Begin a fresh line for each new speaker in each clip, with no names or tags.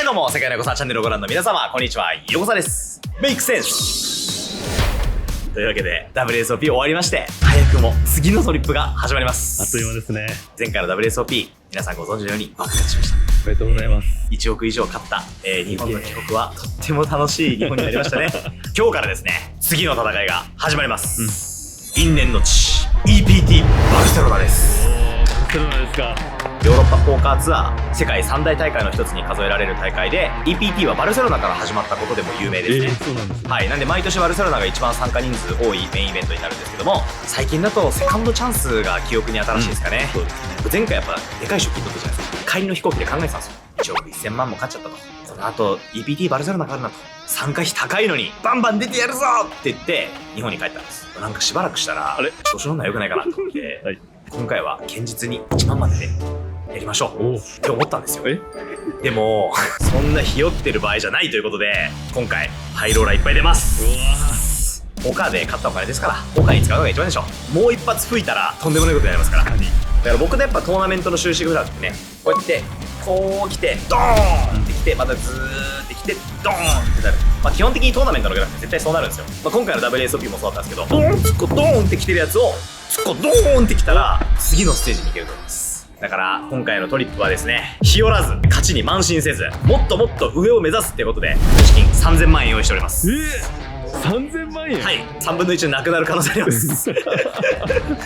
どうも、世界の横澤チャンネルをご覧の皆様、こんにちは、横澤です。メイクセンスというわけで、WSOP 終わりまして、早くも次のトリップが始まります。
あっという間ですね。
前回の WSOP、皆さんご存知のように爆発しました。
おめでとうございます。
1億以上勝った、日本の帰国はとっても楽しい日本になりましたね。今日からですね、次の戦いが始まります。因縁の地、EPT バルセロナです。
バルセロナですか。
ヨーロッパポーカーツアー世界三大大会の一つに数えられる大会で EPT はバルセロナから始まったことでも有名ですね。
そうなんですね。
はい、なんで毎年バルセロナが一番参加人数多いメインイベントになるんですけども、最近だとセカンドチャンスが記憶に新しいですかね。
そうですね。
前回やっぱでかい賞金取ったじゃないですか。帰りの飛行機で考えてたんですよ。1億1000万も勝っちゃったと。その後 EPT バルセロナがあるなと、参加費高いのにバンバン出てやるぞって言って日本に帰ったんです。なんかしばらくしたら調子乗んのは良くないかなと思って、はい、今回は堅実に1万まででやりましょうって思ったんですよ。でもそんなひよってる場合じゃないということで、今回ハイローラーいっぱい出ます。ポカーで勝ったお金ですからポカーに使うのが一番でしょ。もう一発吹いたらとんでもないことになりますから。だから僕のやっぱトーナメントの収支グラフってね、こうやってこう来てドーンって来て、またずーって来てドーンってなる。基本的にトーナメントのグラフって絶対そうなるんですよ。今回の WSOP もそうだったんですけど、ドーンツッコドーンって来てるやつをツッコドーンって来たら次のステージに行けると思います。だから今回のトリップはですね、日和らず勝ちに慢心せず、もっともっと上を目指すっていうことで資金3000万円用意しております。
3000万円。
はい、3分の1なくなる可能性ありますっ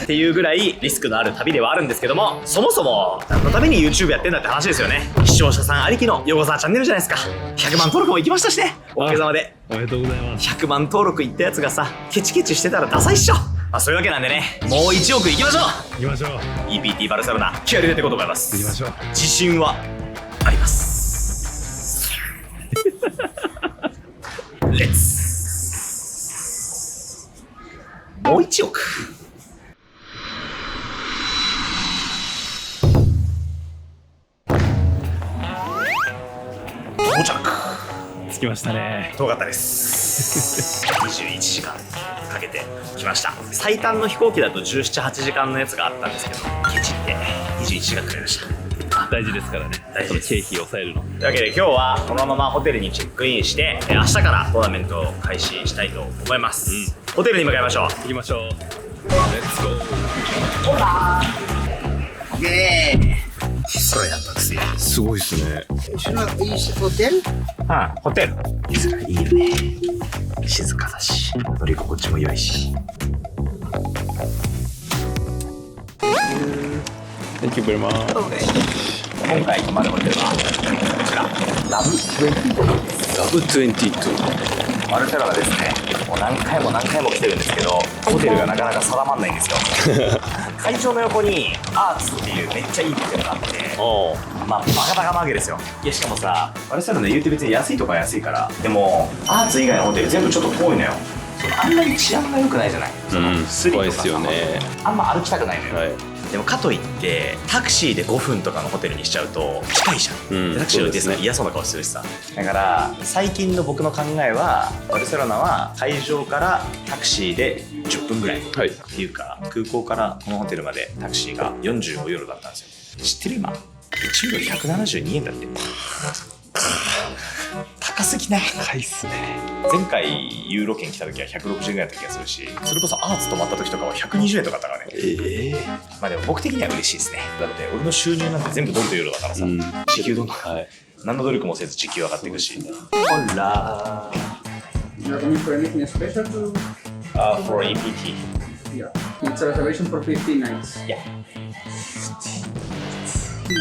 ていうぐらいリスクのある旅ではあるんですけども、そもそも何のために YouTube やってんだって話ですよね。視聴者さんありきの横澤チャンネルじゃないですか。100万登録も行きましたしね、おかげさまで。
おめでとうございます。
100万登録いったやつがさ、ケチケチしてたらダサいっしょ。そういうわけなんでね、もう1億いきましょう。
行きましょう。
EPT バルセロナ気合い入れていこうと思います。
行きましょう。
自信はありますレッツ。もう1億。到着。
着きましたね。
遠かったです21時間かけて来ました。最短の飛行機だと17、8時間のやつがあったんですけど、ケチって21時間かかりました。
大事ですからね。
大事です。
経費を抑えるの。
というわけで今日はこのままホテルにチェックインして、明日からトーナメントを開始したいと思います。ホテルに向かいましょう。
行きましょう。レッツゴー。
ほらー。イエーイ。それやったくせや。
すごいですね。
ホテル？ホテル。いいよね。静かだし、乗り心地も良いし。
Thank you very much。
今回泊まるホテルはこちら、ラブ22。
ラブ22。
バルセロナですね。もう何回も来てるんですけど、ホテルがなかなか定まんないんですよ。会場の横にアーツっていうめっちゃいいホテルがあって、バカバカなわけですよ。いやしかもさ、バルセロナで言うて別に安いとこは安いから、でもアーツ以外のホテル全部ちょっと遠いのよ。あんまり治安が良くないじゃない。スリとかさ、あんま歩きたくないのよ。はい、でもかといってタクシーで5分とかのホテルにしちゃうと近いじゃん。タクシーの運転手さん嫌そうな顔するしさ。だから最近の僕の考えは、バルセロナは会場からタクシーで10分ぐらい、っていうか空港からこのホテルまでタクシーが45ユーロだったんですよ。知ってる？今1ユーロ172円だって。高すぎない？
高いっすね。
前回ユーロ券来た時は160円ぐらいだった気がするし、それこそアーツ泊まった時とかは120円とかだったからね。でも僕的には嬉しいですね。だって俺の収入なんて全部ドルとユーロだからさ、時給どんどん、何の努力もせず時給上がっていくし。ほら
You're looking for anything special to?
For EPT.
Yeah. It's a reservation for 15 nights.
Yeah.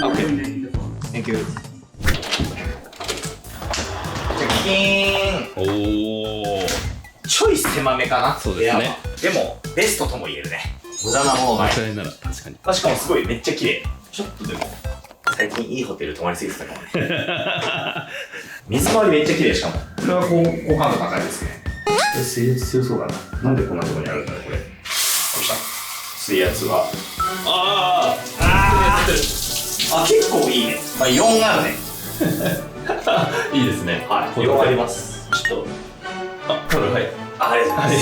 Okay.
Thank you. チェッキン。
おお。
ちょい狭めかな。
そうですね。
でもベストとも言えるね。無駄なものない。
それなら確かに。
しかもすごいめっちゃ綺麗。ちょっとでも最近いいホテル泊まりすぎてたかもね。水回りめっちゃ綺麗。しかもこれは好感度高いですね。これ水圧強そうだな。なんでこんなところにあるんだろうこれ。どうした？水圧は結構いいね。4あるね。
いいですね。
はい、4あります。ちょっとこれはい。ありがとうござい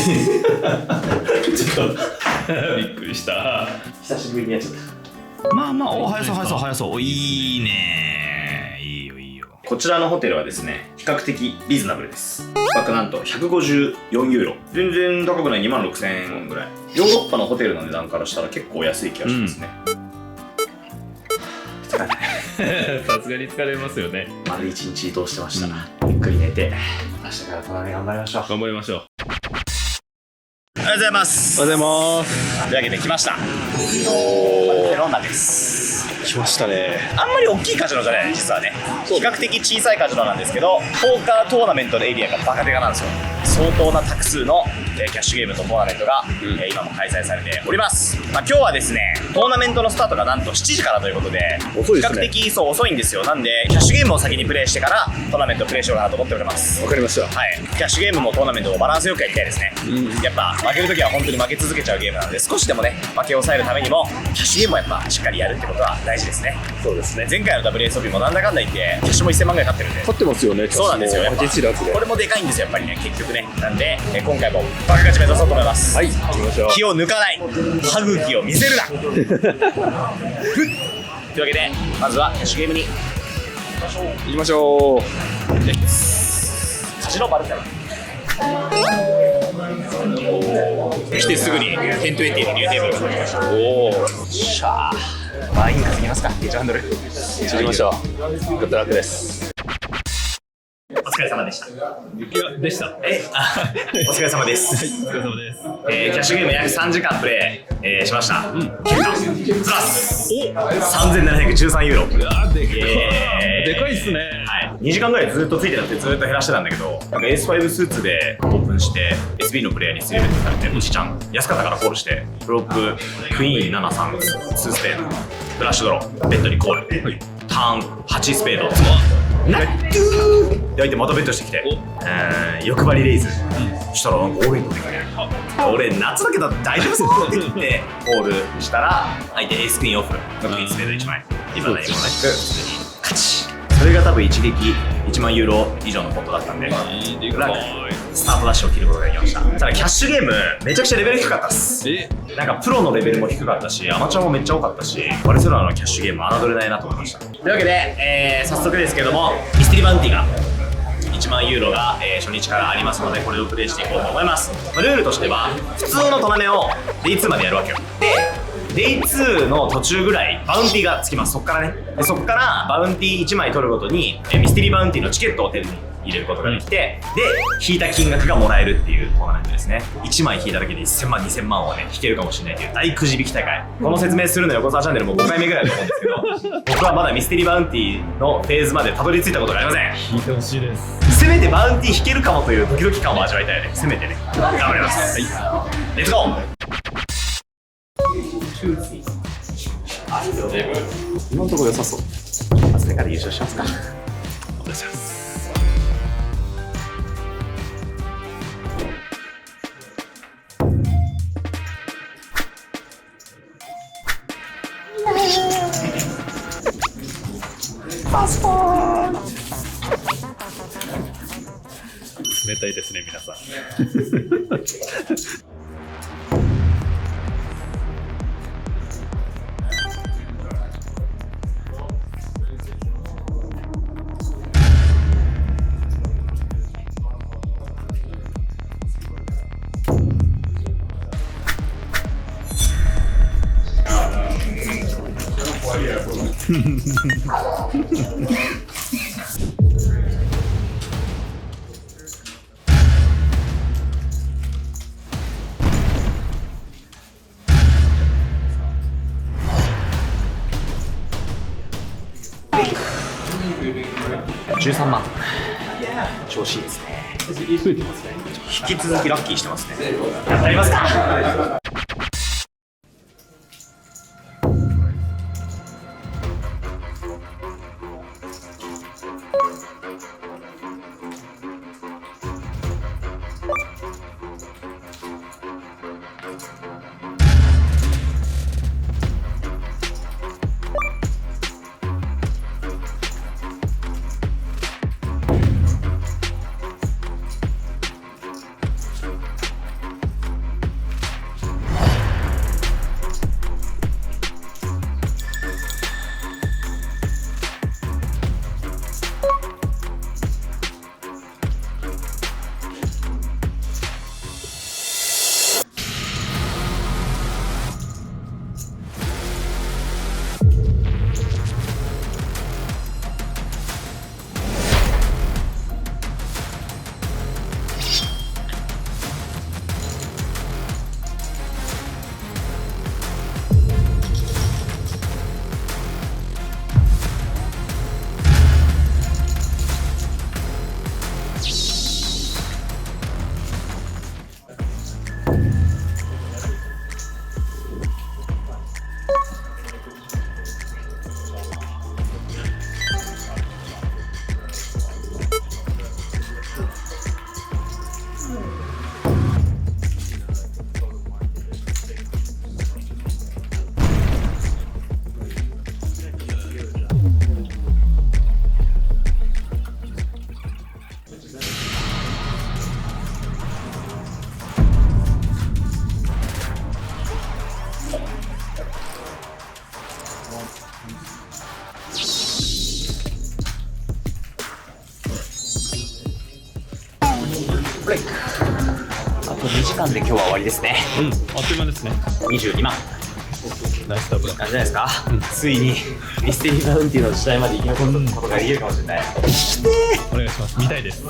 ます。ちょっと
びっくりした。
久しぶりにやっちゃった。まあまあ、お、速そう速そう速そう。いいね。いいよいいよ。こちらのホテルはですね、比較的リーズナブルです。価格なんと154ユーロ。全然高くない、26,000円ぐらい。ヨーロッパのホテルの値段からしたら結構安い気がしますね。
さすがに疲れますよね。
丸一日移動してました。ゆっくり寝て、明日から隣頑張りましょう。
頑張りましょう。
おはようございます。
おはようございます。
というわけで来ました。ベロナです。
来ましたね。
あんまり大きいカジノじゃない、実はね。比較的小さいカジノなんですけど、ポーカートーナメントのエリアがバカデカなんですよ。相当な択数のキャッシュゲームとトーナメントが、今も開催されております。今日はですね、トーナメントのスタートがなんと7時からということで、
遅いですね。
比較的そう遅いんですよ。なんでキャッシュゲームを先にプレイしてからトーナメントをプレイしようかなと思っております。
わかりました。
はい、キャッシュゲームもトーナメントもバランスよくやりたいですね。やっぱ負けるときは本当に負け続けちゃうゲームなので、少しでもね負けを抑えるためにもキャッシュゲームもやっぱしっかりやるってことは大事ですね。
そうですね。
前回の WSOP もなんだかんだ言ってキャッシュも1000万ぐらい買ってるんで、
勝ってますよね。
そうなんですよ。やっぱ
激しいやつで。
これもでかいんですよ、やっぱりね、結局ね。なんで今回もバカ勝ち目指そうと思います。
はい、行きましょう。
気を抜かない、歯茎を見せるなというわけで、まずはキャッシュゲームに
行きましょう。
カジノバルカラ来てすぐに1020でニューテーブルを取りました。おお、しゃあワイン稼ぎますか。1ハンドル
行きましょう。グッドラックです。
お疲れ様でした。
いや、でした。
お疲れ様です。
お疲れ様です。
キャッシュゲーム約3時間プレイ、しました。結果プラス3713ユーロ。
でかいっすね。
はい、2時間ぐらいずっとついてたってずっと減らしてたんだけど、なんか S5 スーツでオープンして SB のプレイヤーにスリーベットされて、おじちゃん安かったからコールして、フロップクイーン73、2スペード、フラッシュドロー、ベッドにコール、ターン8スペード、ナットゥーで相手またベットしてきて、欲張りレイズ、そしたらなんかオールイン取ってくれる。俺夏だけど大丈夫そうって言ってコールしたら、相手エースクイーンオフのクイーンスペード1枚、今何もなく普通に勝ち。それが多分一撃1万ユーロ以上のポットだったんで、スタートダッシュを切ることができました。ただキャッシュゲームめちゃくちゃレベル低かったっす。なんかプロのレベルも低かったし、アマチュアもめっちゃ多かったし、バルセロナのキャッシュゲーム侮れないなと思いました。というわけで、早速ですけども、ミステリーバウンティが1万ユーロが、初日からありますので、これをプレイしていこうと思います。ルールとしては普通のトナメを Day2 までやるわけよ。で Day2 の途中ぐらいバウンティがつきます。そっからね。でそっからバウンティ1枚取るごとにミステリーバウンティのチケットを手に入れることができて、で引いた金額がもらえるっていうトーナメントですね。1枚引いただけで1000万2000万をね引けるかもしれないという大くじ引き大会。この説明するの横澤チャンネルも5回目ぐらいだと思うんですけど、僕はまだミステリーバウンティのフェーズまでたどり着いたことがありません。
引いてほしいです。
せめてバウンティ引けるかもというドキドキ感を味わいたいので、せめてね頑張ります。はい、レッツゴー。
今のところ良さそう。
まずねから優勝しますか。
お願いします。冷たいですね、皆さん。
13万。調子いいですね。引き続きラッキーしてますね。やりますか。ブレイク。あと2時間で今日は終わりですね。
うん、あっという間ですね。
22万。
ナイスダブル。
なんじゃないですか、ついにミステリーバウンティーの時代まで生き残ることができるかもしれない。
お願いします。見たいです。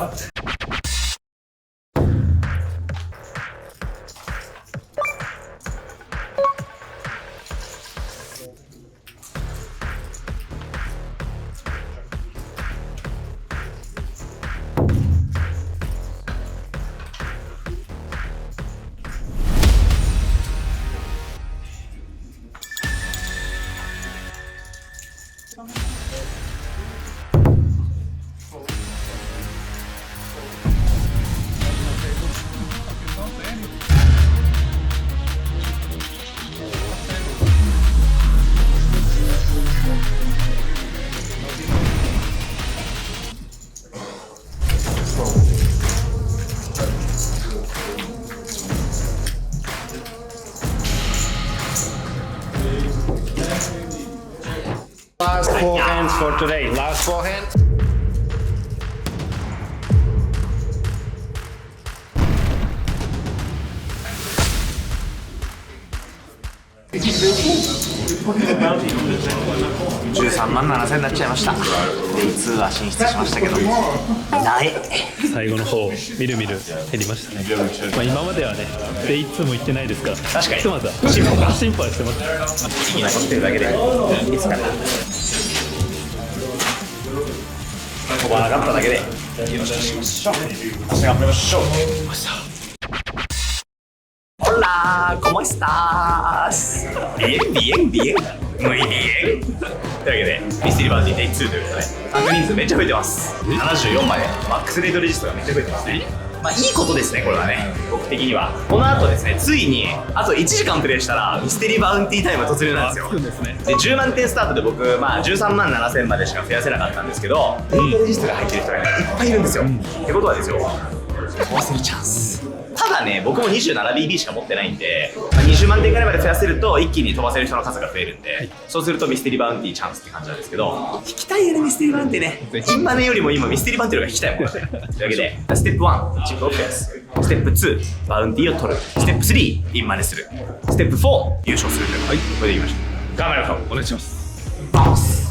Last four hands for today. Last four hands.13
万7000になっちゃいました。デイ2は進出しましたけど、ない
最後の方、みるみる減りましたね。まあ、今まではね、デイ2も行ってないですから、
確かに
ひとまずは進歩はしてます。
生き残ってるだけでいいですから飛ばなかっただけでよしとしましょう。明日頑張りましょう。Hola, ¿cómo estás? Bien, bien, bien. Muy bien. というわけで、ミステリーバウンティーデイ2ということで、参加人数めっちゃ増えてます。74まで、マックスレートレジストがめっちゃ増えてますね。まあいいことですね、これはね、僕的には。この後ですね、ついに、あと1時間プレイしたら、ミステリーバウンティータイム突入なんですよ。で、10万点スタートで僕、まあ13万7000までしか増やせなかったんですけど、レートレジストが入ってる人が、ね、いっぱいいるんですよ。ってことはですよ、飛ばせるチャンス。ただね、僕も 27BB しか持ってないんで、まあ、20万点ぐらいまで増やせると一気に飛ばせる人の数が増えるんで、そうするとミステリーバウンティーチャンスって感じなんですけど、引きたいよね、ミステリーバウンティーね。インマネよりも今ミステリーバウンティーの方が引きたいもんね。というわけで、ステップ1、チップを増やす。ステップ2、バウンティーを取る。ステップ3、インマネする。ステップ4、優勝するという。はい、これでいきましょう。頑張りましょう。
お願いします。
バス。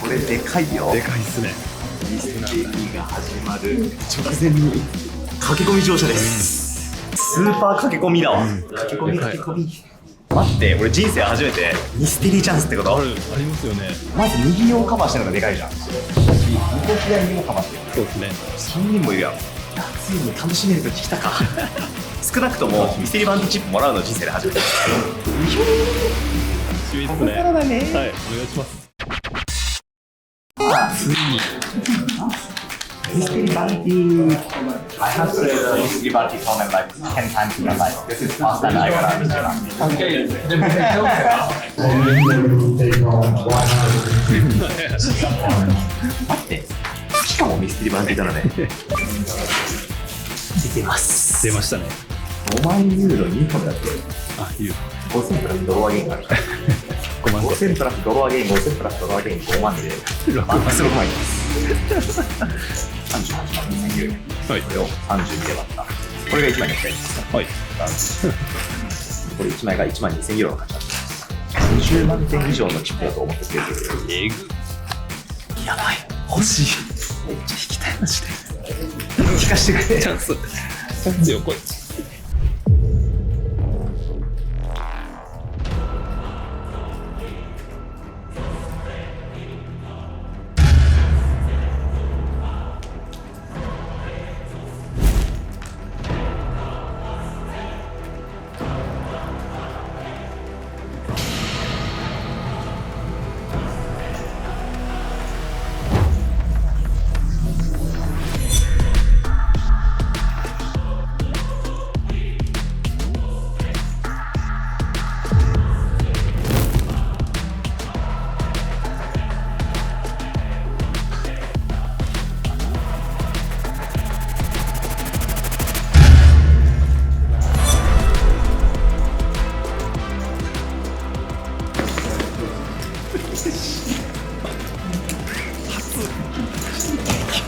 これでかいよ。
でかいっすね。
ミステリーが始まる直前に駆け込み乗車です、スーパー駆け込みだわ、駆け込み駆け込み。待って、俺人生初めてミステリーチャンスってこと
ありますよね。
まず右をカバーしてるのがでかいじゃん。右と左もカバーしてる。
そうですね。
3人もいるやん。ついに楽しめるときたか少なくともミステリーバウンティーチップもらうの人生で初めてです。
注意ですね。
ここからだね。
はい、お願いします。
ついにミステリーバウンティー I have played the Mystery Bounty tournament like 10 times in my life. This is the first time I got a Mystery Bounty.
Okay, then
待って、しかもミステリーバウンティーだのね。出てます。
出ましたね。
5万ユーロ2本だって。
あ、いいよ。
5000プラスドロワゲインがある。
5万
5000プラスドロワゲイン、5000プラスドロワゲイン5万で、マックス6万いきます。38万2000ユーロ。
はい。
これを32で割った。これが1枚の2です。
はい。
これ1枚が1万2000ユーロの価値なんです。20万点以上のチップだと思ってくれてる。
えぐ。
やばい、欲しい。めっちゃ引きたい、マジで。引かしてくれ。
チャンス。チャンスよ、これ。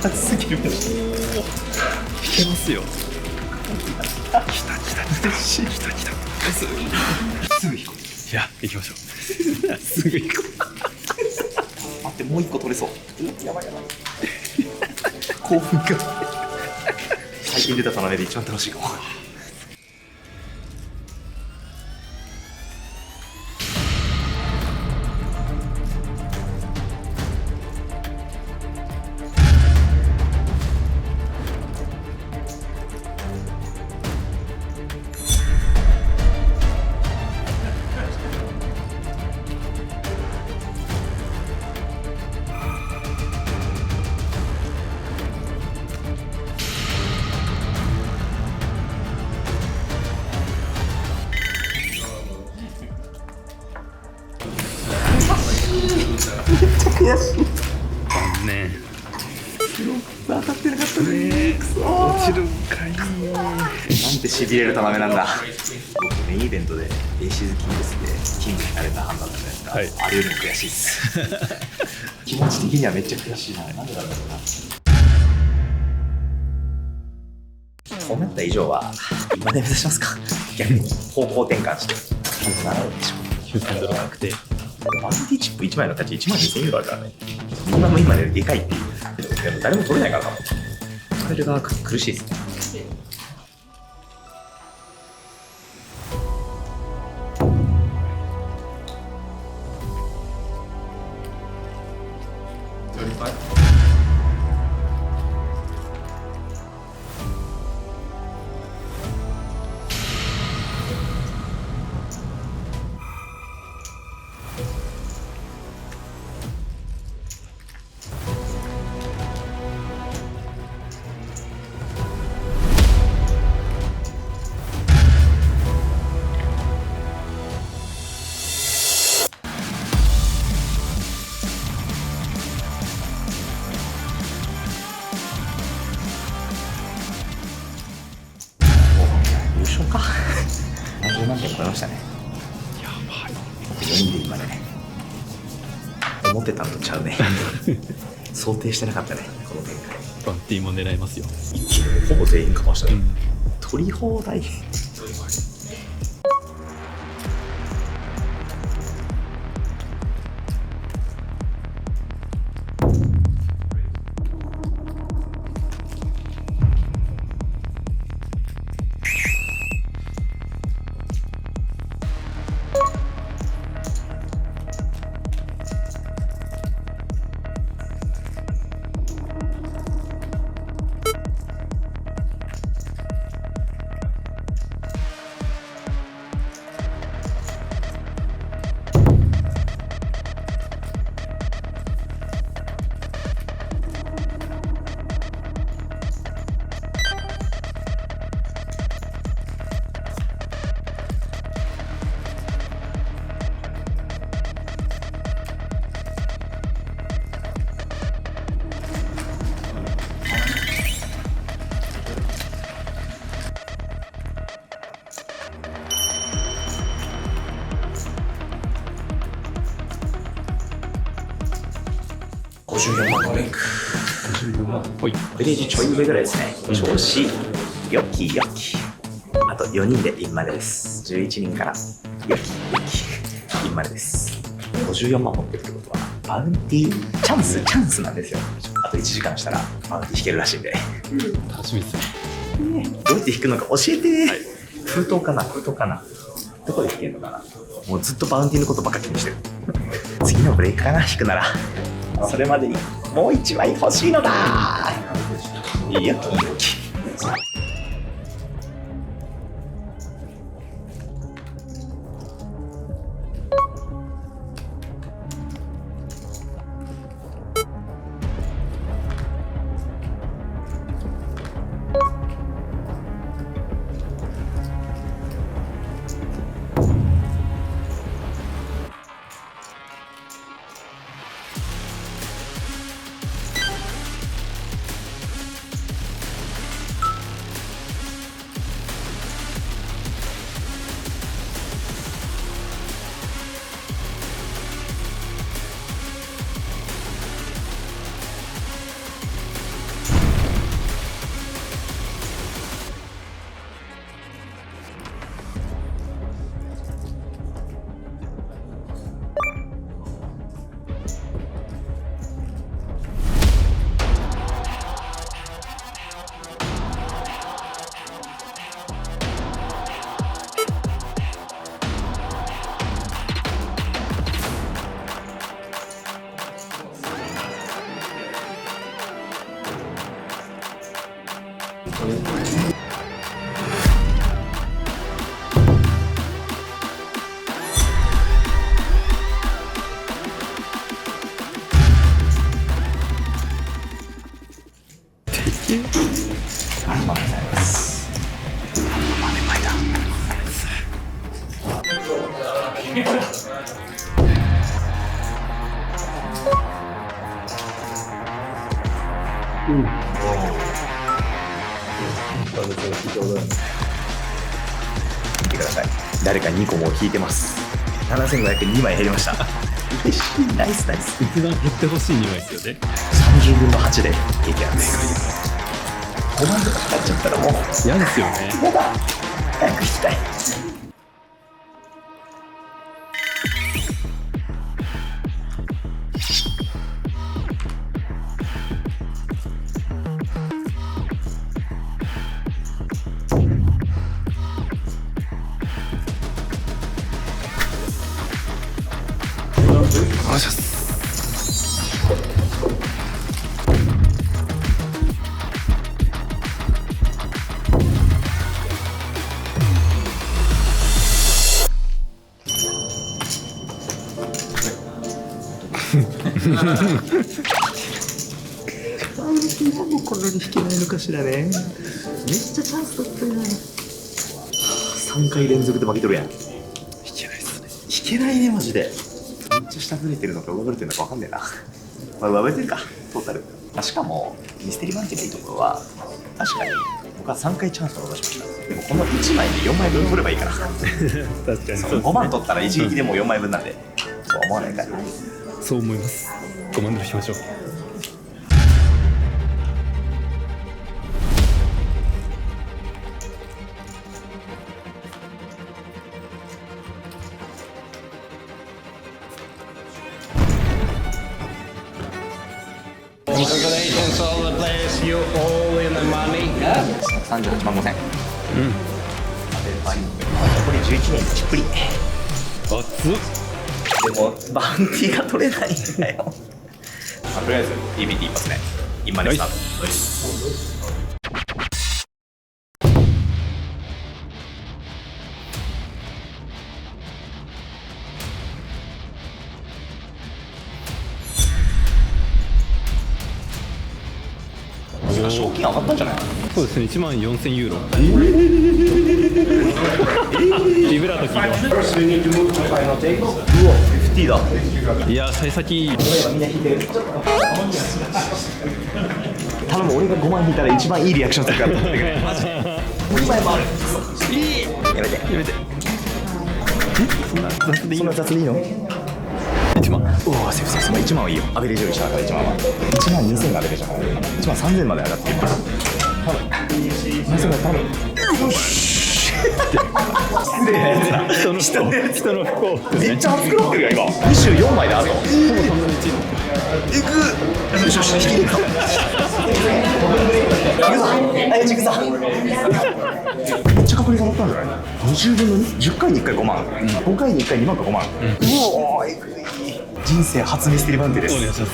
熱すぎる。
いけますよ。
来た。すぐ引こう。
いや、行きましょう。すぐ行こ
待って、もう1個取れそう。やばい。興奮が。最近出たトナメで一番楽しいかも。
う。ね。
当たってなかったね。くそー。
落ちるんかい。
なんて痺れるトナメなんだ。僕メインイベントでエイシーズキングスでキングになれた判断だったじゃないですか、
はい、
あれよりも悔しいっす。気持ち的にはめっちゃ悔しいな。なんでだろうな。そうなった以上は今で目指しますか。逆に方向転換してなんとなるでしょう。
9,000ドルなくて。
マルティチップ1枚の価値1万2000ユーロあるからね。そんなも今ででかいっていう。でも誰も取れないからな。取れる側苦しいですね。優勝か。70万点超えましたね。
やばい。
4で今ね。思ってたのとちゃうね。想定してなかったね、この展開。
バンティーも狙いますよ。
一気にほぼ全員かましたね。
うん、
取り放題。54万のリンク。
54万。ほい。
ベレージちょい上ぐらいですね。調子いい。よきよき。あと4人でインマネです。11人からよきよきインマネです。54万持ってるってことはバウンティーチャンスなんですよ。あと1時間したらバウンティー引けるらしいんで、
楽しみですね。
どうやって引くのか教えて、封筒かなどこで引けるのかな。もうずっとバウンティーのことばっか気にしてる。次のブレイクかな、引くなら。それまでにもう1枚欲しいのだ。よきよき。見てください。誰か2個も引いてます。7502枚減りました。嬉しい。ナイスナイス。
一番減ってほしい2枚ですよね。
30分の8で経験ある。5万とかかかっちゃったらもう
嫌ですよね。
やだ。早く引きたい。こんなに引けないのかしらね。めっちゃチャンスだったよ。3回連続で負けとるやん。引けないっすね。引けないねマジで。めっちゃ下振れてるのか上振れてるのか分かんねえな。まあ上振れてるかトータル。しかもミステリーマンティがいいところは確かに僕は3回チャンスを逃しました。でもこの1枚で4枚分取ればいいから。
確かにそう。
5万取ったら一撃でもう4枚分なんで、そう思わないかい。
そう思います。5万ドル引きましょう。
Congratulations all the players, you all in the money.
38万5000。残り11人ちっぷり。
熱っ。
でもバウンティーが取れないんだよ。とりあえず EBT 一発目今ねスタート。賞金上がったんじゃない？
そうですね。1万4000ユーロ。ビブラート聞いてます。
First, we need to move to the final table.
うわ50だ。
いや幸先いい。
みんな引いてる。頼む、俺が5万引いたら一番いいリアクションするから取ってくれ。マジで2枚もある。いい。やめてやめて。
そんな雑でいいの？
そんな雑でいいの
？1万。
うわセーフセーフ。1万はいいよ。アベレージより下だから1万は1万2000がアベレージだから1万3000まで上がってる。
人の不幸
めっちゃ熱くなってるよ今。24枚であるの。いく。よしよし引きでいくぞ。はい、ちくさ。めっちゃ確率上がったんじゃない？ 20分の 2？ 10回に1回5万、5回に1回2万か5万。うおー、えぐい。人生初ミステリーバウンティーです。
お願いします。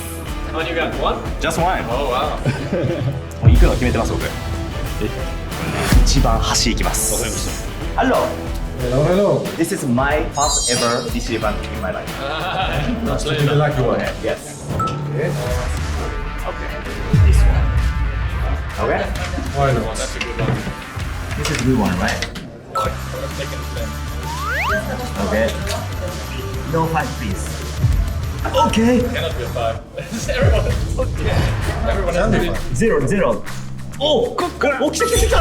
Only got one?
Just one。
Oh wow.
もう行くの決めてます僕。一番端行きます。
わかりまし
Hello.
Hello.
This is my first ever mystery bounty in my life.
Let's take the lucky one.
Yes.
Okay.
Okay. This one. Okay.
Why not? That's a good one.
This is blue one, right? Okay. No five, please. Okay.
Cannot be a five. Everyone. Everyone has to be.
Zero, zero. Oh, go, go. Oh, 来た来た来た。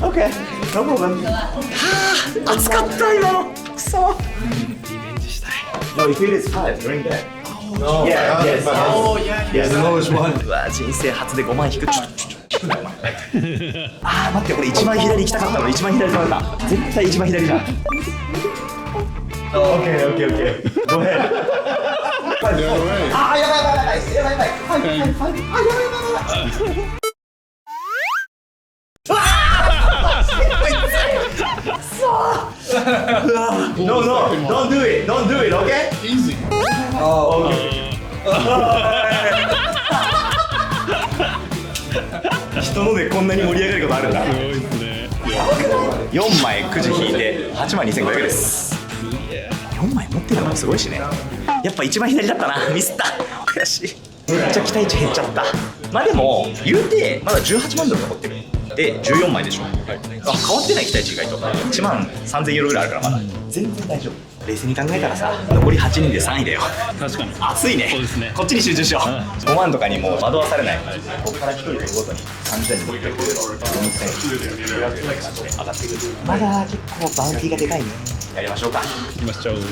Okay, no problem. 熱かった今の。くそ。No, if it is five, drink that.
No.
Yeah, yes.
Oh yeah.
Yes.
The lowest one.
うわ人生初で5万引く。あー待ってこれ一番左行きたかったの一番左じゃなかった。絶対一番左じゃん。オッケーオッケーオッケー。ごめん。あーやばいやばいやばいやばいやばいやばい。はいはいはい。あやばいやばいやばい。No, no, don't do it, don't do it, okay?
Easy.
Oh, okay. 人のでこんなに盛り上がることあるんだ。
た。すごいですね。
4枚くじ引いて8万2500円です。4枚持ってるのもすごいしね。やっぱ一番左だったな。ミスった。悔しい。めっちゃ期待値減っちゃった。まあでも言うてまだ18万ドル残ってる。で14枚でしょ。あ変わってない期待値意外と1万3000ユーロぐらいあるからまだ全然大丈夫。冷静に考えたらさ残り8人で3位だよ。
確かに。
熱いね。
そうですね。
こっちに集中しよう。5万とかにもう惑わされない。ここから1人飛ぶごとに3600ユーロ、4000上がってくる。まだ結構バウンティーがでかいね。やりましょうか。
行きましょう。
優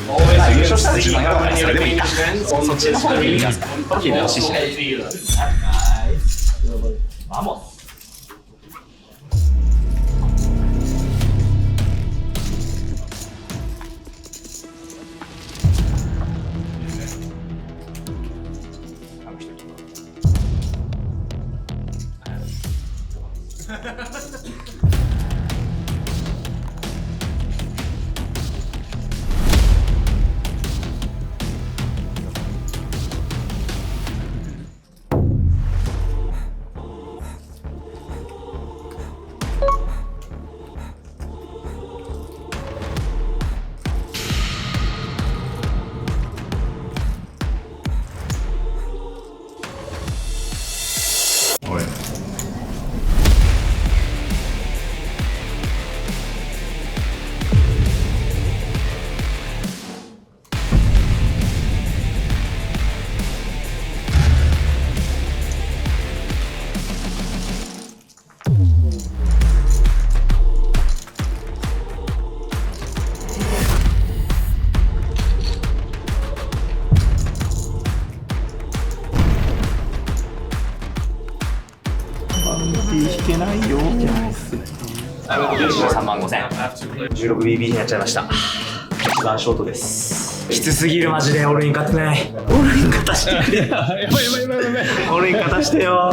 勝したら10万円からそれでもいいか。そっちの方でいいか。大きいの欲しいしね。Vamos。引けないよ。3万5000。16BB になっちゃいました。一番ショートです。きつすぎるマジで。オールイン勝ってない。オールイン勝たしてくれ。
やばいやばいやばいやばい。
オールイン勝たしてよ。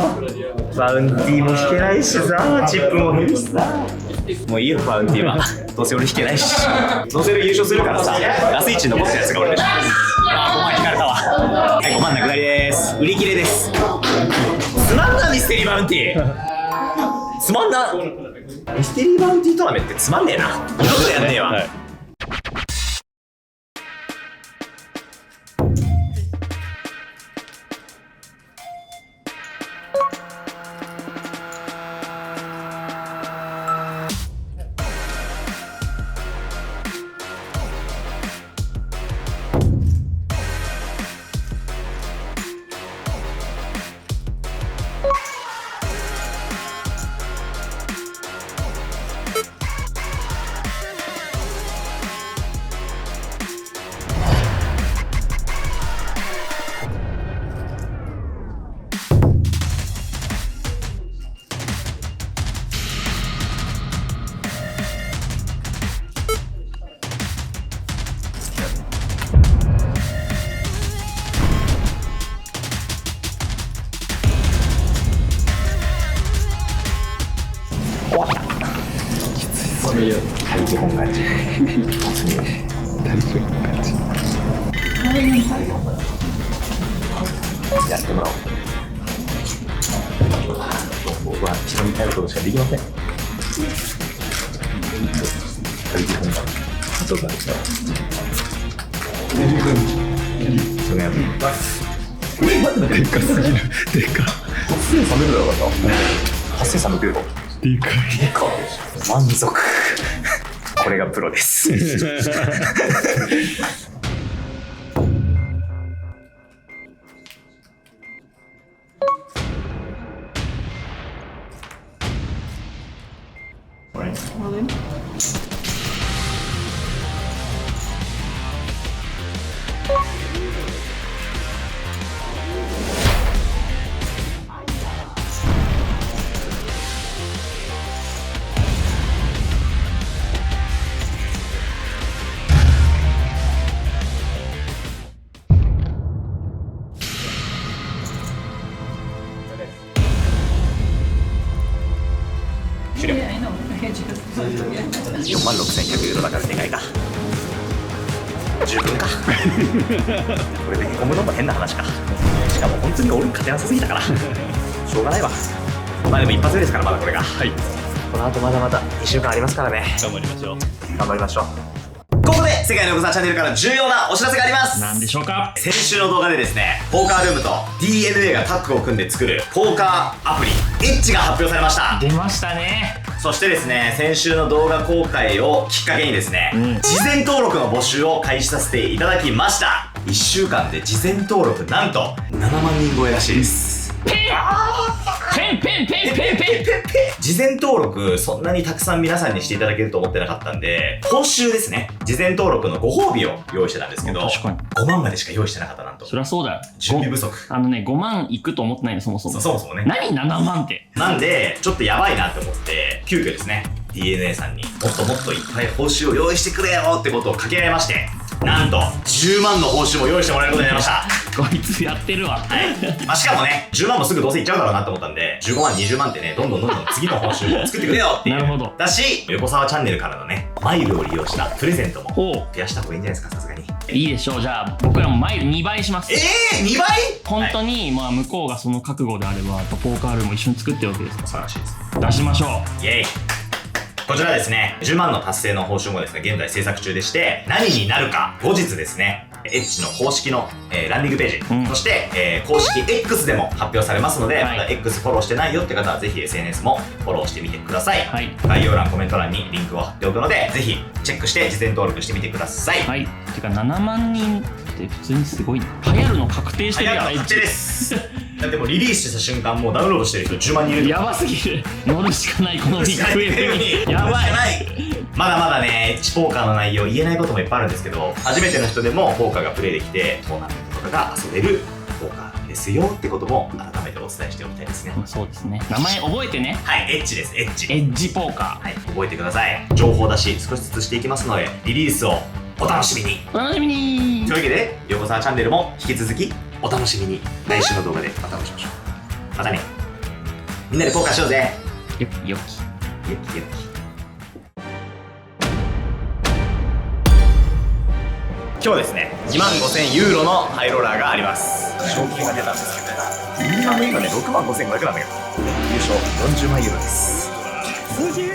バウンティーも引けないしさ、チップも減るしさ。もういいよバウンティーは。どうせ俺引けないし。どうせ俺優勝するからさ、ラス1残ったやつが俺でしょ。あー5万引かれたわ。はい5万なくなりです。売り切れです。つまんなミステリーバウンティー。つまんな。ミステリーバウンティートーナメントってつまんねえな。二度とやんねえわ。
はい
本感じやってもらおう。僕は人に頼ることしかできません。そうか。それやる。でかすぎる。でか。8300だろうか。8300ユーロ。
でかい。
満足。これがプロです。46100ユーロだからでかいか。十分か。これでへこむのも変な話か。しかも本当に俺に勝てなさすぎたからしょうがないわ。まあでも一発目ですから、まだこれが。はい。この後まだまだ2週間ありますからね。
頑張りましょう。
頑張りましょう。ここで世界の横澤チャンネルから重要なお知らせがあります。
何でしょうか。
先週の動画でですね、ポーカールームと DNA がタッグを組んで作るポーカーアプリエッジが発表されました。
出ましたね。
そしてですね、先週の動画公開をきっかけにですね、事前登録の募集を開始させていただきました。1週間で事前登録なんと7万人超えらしいです。
ペン
事前登録そんなにたくさん皆さんにしていただけると思ってなかったんで、報酬ですね、事前登録のご褒美を用意してたんですけど、
確かに
5万までしか用意してなかった。なんと
そりゃそうだよ。
準備不足。
5万いくと思ってないの、そもそも。
そもそもね。
何7万って。
なんでちょっとやばいなって思って、急遽ですね DNA さんにもっともっといっぱい報酬を用意してくれよってことを掛け合いまして、なんと10万の報酬も用意してもらえることになりました。
こいつやってるわ。
はい。まあ、しかもね、10万もすぐどうせいっちゃうだろうなと思ったんで、15万、20万ってね、どんどん次の報酬を作ってくれよっていう。
なるほど。
だし、横澤チャンネルからのね、マイルを利用したプレゼントも増やした方がいいんじゃないですか、さすがに。
いいでしょう。じゃあ僕らもマイル2倍します。
2倍？
本当に、まあ向こうがその覚悟であれば、ポーカールームも一緒に作ってるわけですか
素晴らしいです。
ら出しましょう。
イエイ。こちらですね、10万の達成の報酬もですね、現在制作中でして、何になるか後日ですね、エッジの公式の、ランディングページ、そして、公式 X でも発表されますので、まだ X フォローしてないよって方はぜひ SNS もフォローしてみてください。はい、概要欄コメント欄にリンクを貼っておくので、ぜひチェックして事前登録してみてください。
はい。てか7万人って普通にすごいな。流行るの確定してるやん。
確定です。だってもうリリースした瞬間もうダウンロードしてる人10万人いる。
やばすぎる。乗るしかないこのビッグウェーブに。やばい。
まだまだね、エッジポーカーの内容言えないこともいっぱいあるんですけど、初めての人でもポーカーがプレイできてトーナメントとかが遊べるポーカーですよってことも改めてお伝えしておきたいですね。
そうですね。名前覚えてね。
はい、エッジです。エッジ。
エッジポーカー。
はい、覚えてください。情報出し少しずつしていきますので、リリースをお楽しみに。
お楽しみに。
というわけで、横澤チャンネルも引き続きお楽しみに。来週の動画でまたお会いしましょう。またね。みんなでポーカーしようぜ。
よきよき。
よきよき。今日ですね、25000ユーロのハイローラーがあります。賞金が出たんですけど、今ね、65500なんだけど、優勝40万ユーロです。すげえ。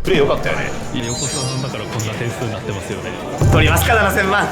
プレイ良かったよね。
横澤さんだからこんな点数になってますよね。
取りますか、7000万。